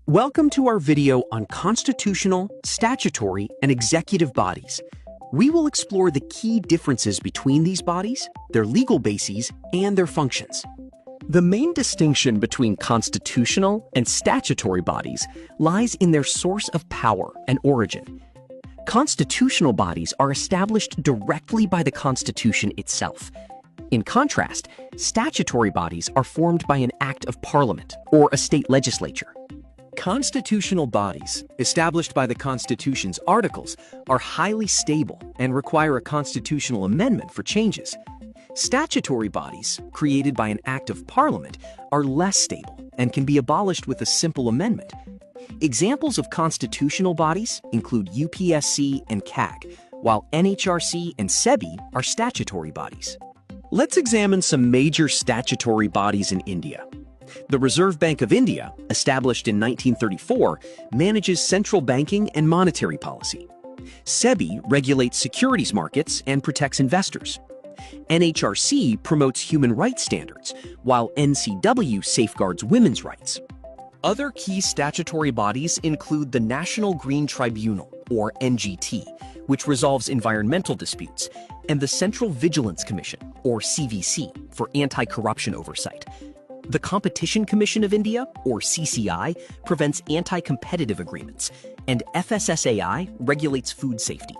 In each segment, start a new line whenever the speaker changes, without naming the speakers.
Welcome to our video on constitutional, statutory, and executive bodies. We will explore the key differences between these bodies, their legal bases, and their functions. The main distinction between constitutional and statutory bodies lies in their source of power and origin. Constitutional bodies are established directly by the Constitution itself. In contrast, statutory bodies are formed by an act of Parliament or a state legislature. Constitutional bodies, established by the Constitution's articles, are highly stable and require a constitutional amendment for changes. Statutory bodies, created by an act of Parliament, are less stable and can be abolished with a simple amendment. Examples of constitutional bodies include UPSC and CAG, while NHRC and SEBI are statutory bodies. Let's examine some major statutory bodies in India. The Reserve Bank of India, established in 1934, manages central banking and monetary policy. SEBI regulates securities markets and protects investors. NHRC promotes human rights standards, while NCW safeguards women's rights. Other key statutory bodies include the National Green Tribunal, or NGT, which resolves environmental disputes, and the Central Vigilance Commission, or CVC, for anti-corruption oversight. The Competition Commission of India, or CCI, prevents anti-competitive agreements, and FSSAI regulates food safety.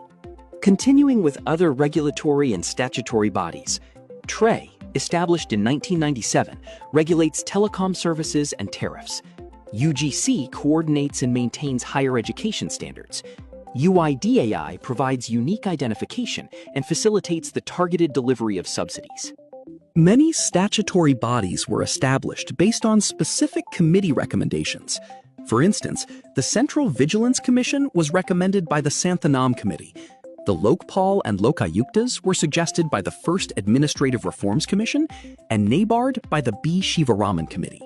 Continuing with other regulatory and statutory bodies, TRAI, established in 1997, regulates telecom services and tariffs. UGC coordinates and maintains higher education standards. UIDAI provides unique identification and facilitates the targeted delivery of subsidies. Many statutory bodies were established based on specific committee recommendations. For instance, the Central Vigilance Commission was recommended by the Santhanam Committee. The Lokpal and Lokayuktas were suggested by the First Administrative Reforms Commission, and NABARD by the B. Shivaraman Committee.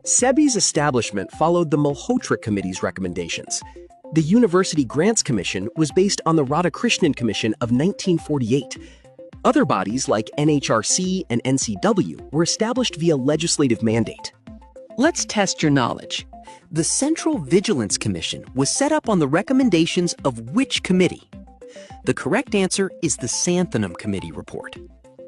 SEBI's establishment followed the Malhotra Committee's recommendations. The University Grants Commission was based on the Radhakrishnan Commission of 1948. Other bodies like NHRC and NCW were established via legislative mandate. Let's test your knowledge. The Central Vigilance Commission was set up on the recommendations of which committee? The correct answer is the Santhanam Committee report.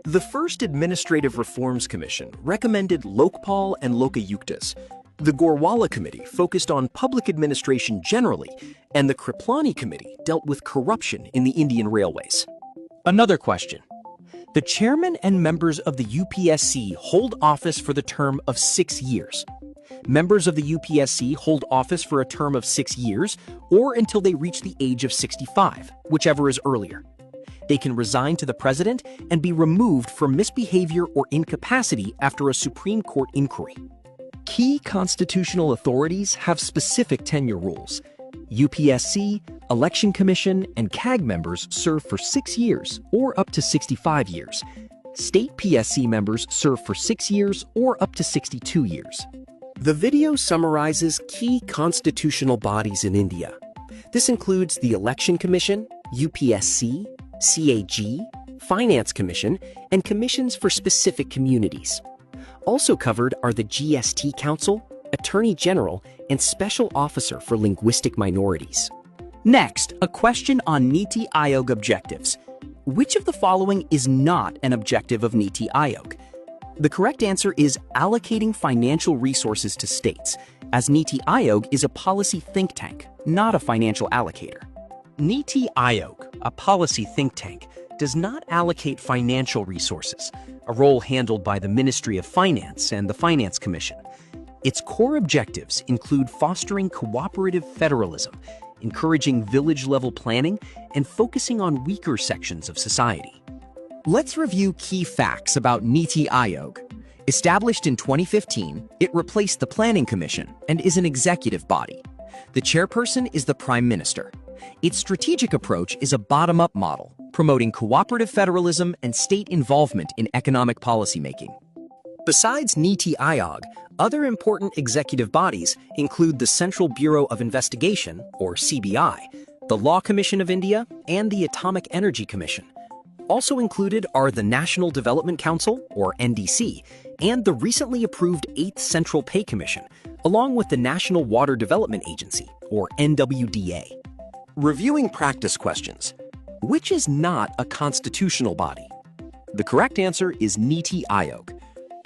The First Administrative Reforms Commission recommended Lokpal and Lokayuktas. The Gorwala Committee focused on public administration generally, and the Kriplani Committee dealt with corruption in the Indian Railways. Another question. The chairman and members of the UPSC hold office for the term of 6 years. Members of the UPSC hold office for a term of 6 years or until they reach the age of 65, whichever is earlier. They can resign to the president and be removed for misbehavior or incapacity after a Supreme Court inquiry. Key constitutional authorities have specific tenure rules. UPSC, Election Commission, and CAG members serve for 6 years or up to 65 years. State PSC members serve for 6 years or up to 62 years. The video summarizes key constitutional bodies in India. This includes the Election Commission, UPSC, CAG, Finance Commission, and commissions for specific communities. Also covered are the GST Council, Attorney General, and Special Officer for Linguistic Minorities. Next, a question on NITI Aayog objectives. Which of the following is not an objective of NITI Aayog? The correct answer is allocating financial resources to states, as NITI Aayog is a policy think tank, not a financial allocator. NITI Aayog, a policy think tank, does not allocate financial resources, a role handled by the Ministry of Finance and the Finance Commission. Its core objectives include fostering cooperative federalism, encouraging village-level planning, and focusing on weaker sections of society. Let's review key facts about NITI Aayog. Established in 2015, it replaced the Planning Commission and is an executive body. The chairperson is the Prime Minister. Its strategic approach is a bottom-up model, promoting cooperative federalism and state involvement in economic policymaking. Besides NITI Aayog, other important executive bodies include the Central Bureau of Investigation, or CBI, the Law Commission of India, and the Atomic Energy Commission. Also included are the National Development Council, or NDC, and the recently approved 8th Central Pay Commission, along with the National Water Development Agency, or NWDA. Reviewing practice questions. Which is not a constitutional body? The correct answer is NITI Aayog.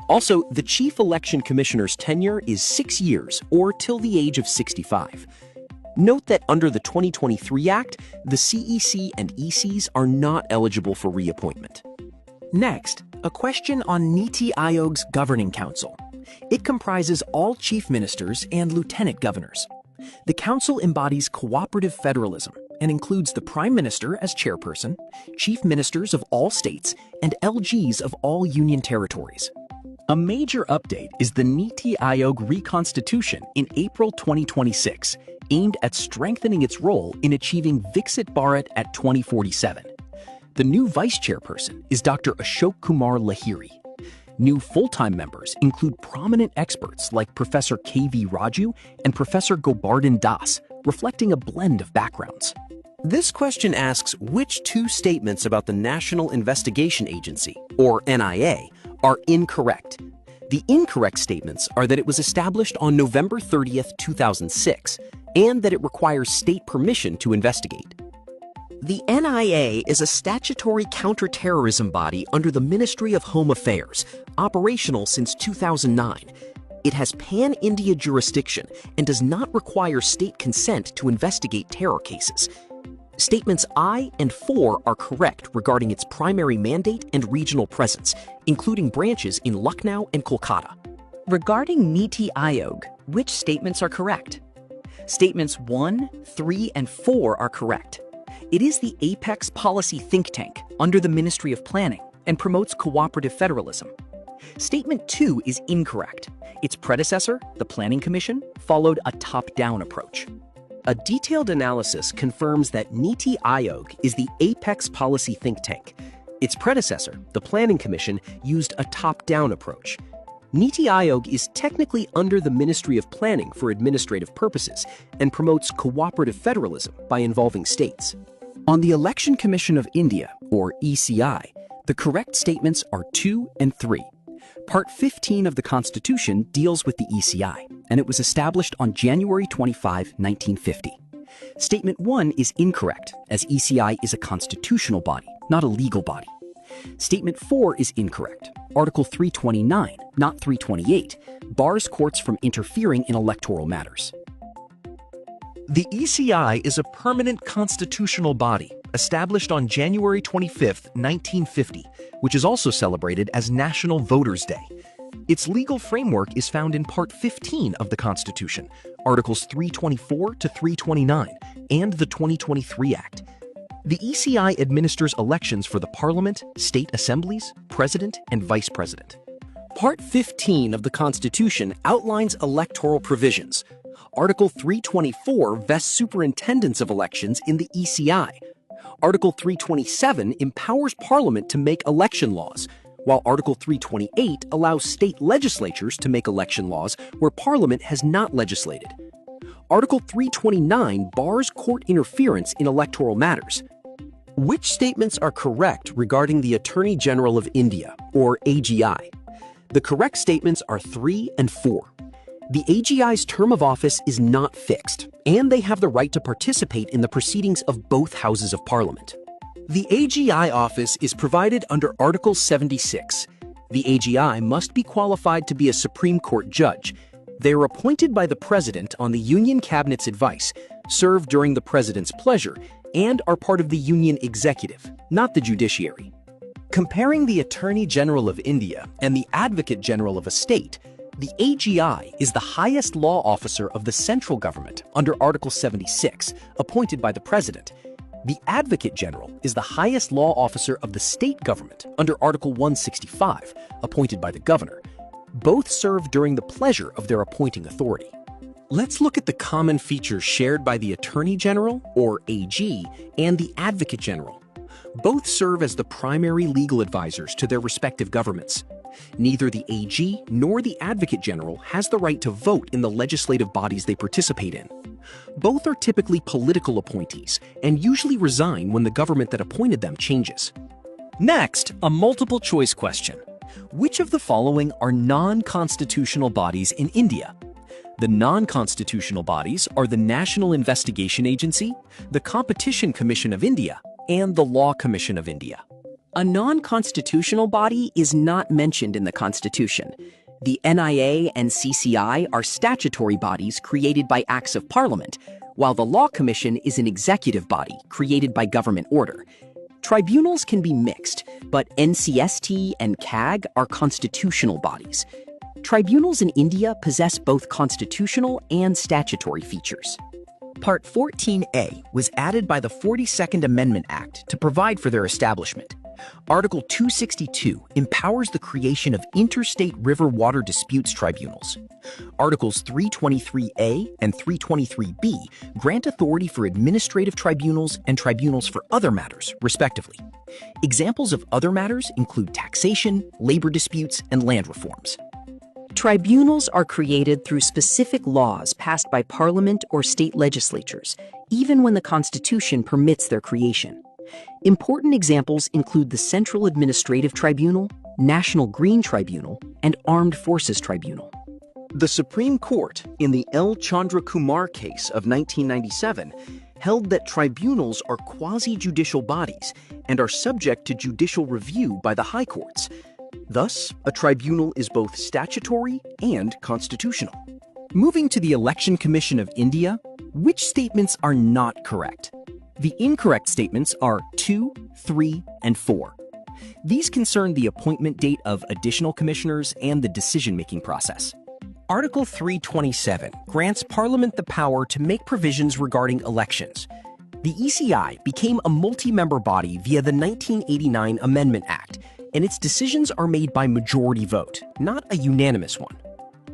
Also, the Chief Election Commissioner's tenure is 6 years, or till the age of 65. Note that under the 2023 Act, the CEC and ECs are not eligible for reappointment. Next, a question on NITI Aayog's Governing Council. It comprises all chief ministers and lieutenant governors. The council embodies cooperative federalism and includes the Prime Minister as chairperson, chief ministers of all states, and LGs of all union territories. A major update is the NITI Aayog reconstitution in April 2026, aimed at strengthening its role in achieving Viksit Bharat at 2047. The new vice chairperson is Dr. Ashok Kumar Lahiri. New full-time members include prominent experts like Professor K.V. Raju and Professor Gobardhan Das, reflecting a blend of backgrounds. This question asks which two statements about the National Investigation Agency, or NIA, are incorrect. The incorrect statements are that it was established on November 30th, 2006, and that it requires state permission to investigate. The NIA is a statutory counterterrorism body under the Ministry of Home Affairs, operational since 2009. It has pan-India jurisdiction and does not require state consent to investigate terror cases. Statements I and 4 are correct regarding its primary mandate and regional presence, including branches in Lucknow and Kolkata. Regarding NITI Aayog, which statements are correct? Statements 1, 3, and 4 are correct. It is the apex policy think tank under the Ministry of Planning and promotes cooperative federalism. Statement 2 is incorrect. Its predecessor, the Planning Commission, followed a top-down approach. A detailed analysis confirms that NITI Aayog is the apex policy think tank. Its predecessor, the Planning Commission, used a top-down approach. NITI Aayog is technically under the Ministry of Planning for administrative purposes and promotes cooperative federalism by involving states. On the Election Commission of India, or ECI, the correct statements are 2 and 3. Part 15 of the Constitution deals with the ECI, and it was established on January 25, 1950. Statement 1 is incorrect, as ECI is a constitutional body, not a legal body. Statement 4 is incorrect. Article 329, not 328, bars courts from interfering in electoral matters. The ECI is a permanent constitutional body established on January 25, 1950, which is also celebrated as National Voters' Day. Its legal framework is found in Part 15 of the Constitution, Articles 324 to 329, and the 2023 Act. The ECI administers elections for the Parliament, state assemblies, President, and Vice President. Part 15 of the Constitution outlines electoral provisions. Article 324 vests superintendence of elections in the ECI. Article 327 empowers Parliament to make election laws, while Article 328 allows state legislatures to make election laws where Parliament has not legislated. Article 329 bars court interference in electoral matters. Which statements are correct regarding the Attorney General of India, or AGI? The correct statements are 3 and 4. The AGI's term of office is not fixed, and they have the right to participate in the proceedings of both houses of Parliament. The AGI office is provided under Article 76. The AGI must be qualified to be a Supreme Court judge. They are appointed by the President on the Union Cabinet's advice, serve during the President's pleasure, and are part of the Union Executive, not the judiciary. Comparing the Attorney General of India and the Advocate General of a state, the AGI is the highest law officer of the central government under Article 76, appointed by the President. The Advocate General is the highest law officer of the state government under Article 165, appointed by the Governor. Both serve during the pleasure of their appointing authority. Let's look at the common features shared by the Attorney General, or AG, and the Advocate General. Both serve as the primary legal advisors to their respective governments. Neither the AG nor the Advocate General has the right to vote in the legislative bodies they participate in. Both are typically political appointees and usually resign when the government that appointed them changes. Next, a multiple choice question. Which of the following are non-constitutional bodies in India? The non-constitutional bodies are the National Investigation Agency, the Competition Commission of India, and the Law Commission of India. A non-constitutional body is not mentioned in the Constitution. The NIA and CCI are statutory bodies created by Acts of Parliament, while the Law Commission is an executive body created by government order. Tribunals can be mixed, but NCST and CAG are constitutional bodies. Tribunals in India possess both constitutional and statutory features. Part 14A was added by the 42nd Amendment Act to provide for their establishment. Article 262 empowers the creation of interstate river water disputes tribunals. Articles 323A and 323B grant authority for administrative tribunals and tribunals for other matters, respectively. Examples of other matters include taxation, labor disputes, and land reforms. Tribunals are created through specific laws passed by Parliament or state legislatures, even when the Constitution permits their creation. Important examples include the Central Administrative Tribunal, National Green Tribunal, and Armed Forces Tribunal. The Supreme Court, in the L. Chandra Kumar case of 1997, held that tribunals are quasi-judicial bodies and are subject to judicial review by the high courts. Thus, a tribunal is both statutory and constitutional. Moving to the Election Commission of India, which statements are not correct? The incorrect statements are 2, 3, and 4. These concern the appointment date of additional commissioners and the decision-making process. Article 327 grants Parliament the power to make provisions regarding elections. The ECI became a multi-member body via the 1989 Amendment Act, and its decisions are made by majority vote, not a unanimous one.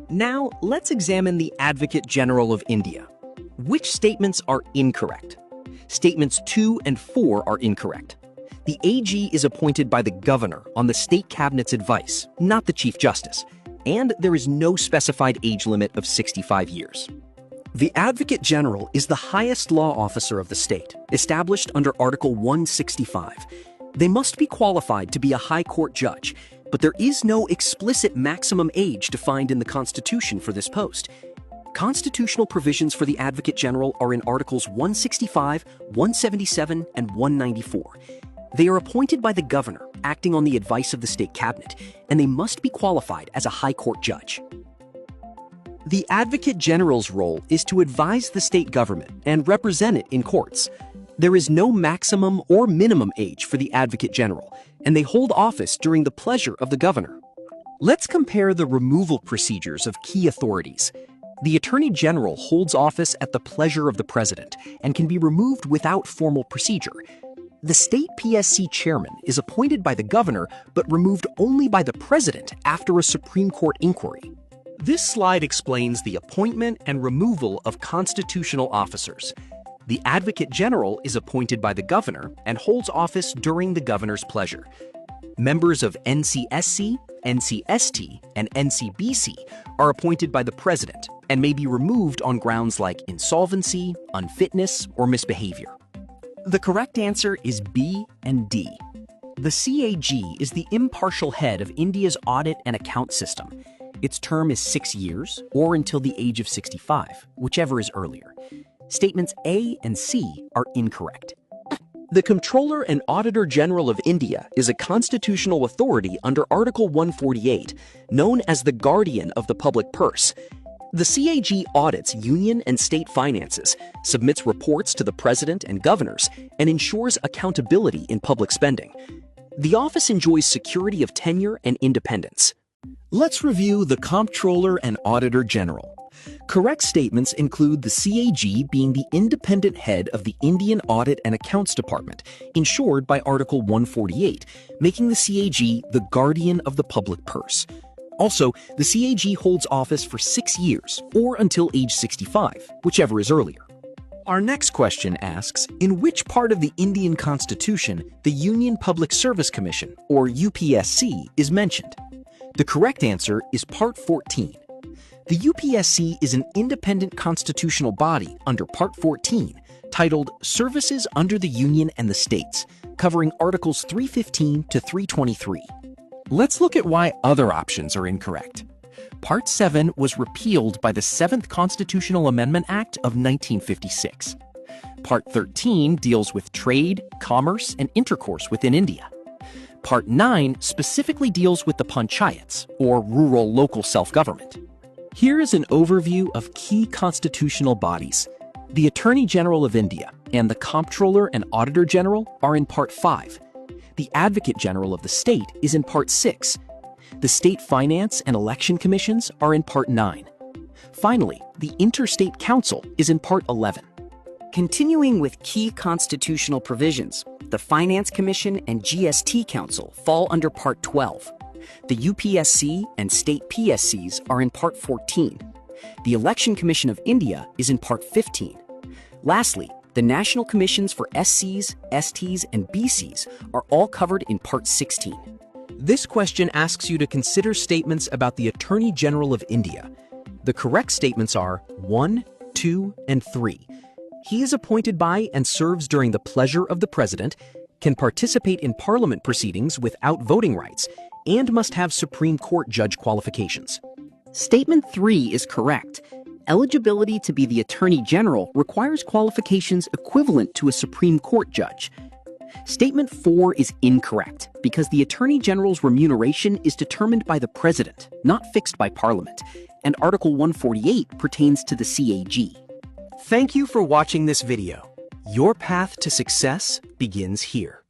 Now, let's examine the Advocate General of India. Which statements are incorrect? Statements 2 and 4 are incorrect. The AG is appointed by the governor on the state cabinet's advice, not the Chief Justice, and there is no specified age limit of 65 years. The Advocate General is the highest law officer of the state, established under Article 165. They must be qualified to be a high court judge, but there is no explicit maximum age defined in the Constitution for this post. Constitutional provisions for the Advocate General are in Articles 165, 177, and 194. They are appointed by the governor, acting on the advice of the state cabinet, and they must be qualified as a high court judge. The Advocate General's role is to advise the state government and represent it in courts. There is no maximum or minimum age for the Advocate General, and they hold office during the pleasure of the governor. Let's compare the removal procedures of key authorities. The Attorney General holds office at the pleasure of the President and can be removed without formal procedure. The state PSC chairman is appointed by the governor but removed only by the President after a Supreme Court inquiry. This slide explains the appointment and removal of constitutional officers. The Advocate General is appointed by the governor and holds office during the governor's pleasure. Members of NCSC, NCST, and NCBC are appointed by the President and may be removed on grounds like insolvency, unfitness, or misbehavior. The correct answer is B and D. The CAG is the impartial head of India's audit and account system. Its term is 6 years or until the age of 65, whichever is earlier. Statements A and C are incorrect. The Comptroller and Auditor General of India is a constitutional authority under Article 148, known as the guardian of the public purse. The CAG audits union and state finances, submits reports to the President and governors, and ensures accountability in public spending. The office enjoys security of tenure and independence. Let's review the Comptroller and Auditor General. Correct statements include the CAG being the independent head of the Indian Audit and Accounts Department, ensured by Article 148, making the CAG the guardian of the public purse. Also, the CAG holds office for 6 years, or until age 65, whichever is earlier. Our next question asks, in which part of the Indian Constitution the Union Public Service Commission, or UPSC, is mentioned? The correct answer is Part 14. The UPSC is an independent constitutional body under Part 14, titled Services under the Union and the States, covering Articles 315 to 323.
Let's look at why other options are incorrect. Part 7 was repealed by the 7th Constitutional Amendment Act of 1956. Part 13 deals with trade, commerce, and intercourse within India. Part 9 specifically deals with the panchayats, or rural local self-government.
Here is an overview of key constitutional bodies. The Attorney General of India and the Comptroller and Auditor General are in Part 5. The Advocate General of the state is in Part 6. The State Finance and Election Commissions are in Part 9. Finally, the Interstate Council is in Part 11.
Continuing with key constitutional provisions, the Finance Commission and GST Council fall under Part 12. The UPSC and state PSCs are in Part 14. The Election Commission of India is in Part 15. Lastly, the National Commissions for SCs, STs, and BCs are all covered in Part 16.
This question asks you to consider statements about the Attorney General of India. The correct statements are 1, 2, and 3. He is appointed by and serves during the pleasure of the President, can participate in Parliament proceedings without voting rights, and must have Supreme Court judge qualifications.
Statement 3 is correct. Eligibility to be the Attorney General requires qualifications equivalent to a Supreme Court judge. Statement 4 is incorrect because the Attorney General's remuneration is determined by the President, not fixed by Parliament, and Article 148 pertains to the CAG.
Thank you for watching this video. Your path to success begins here.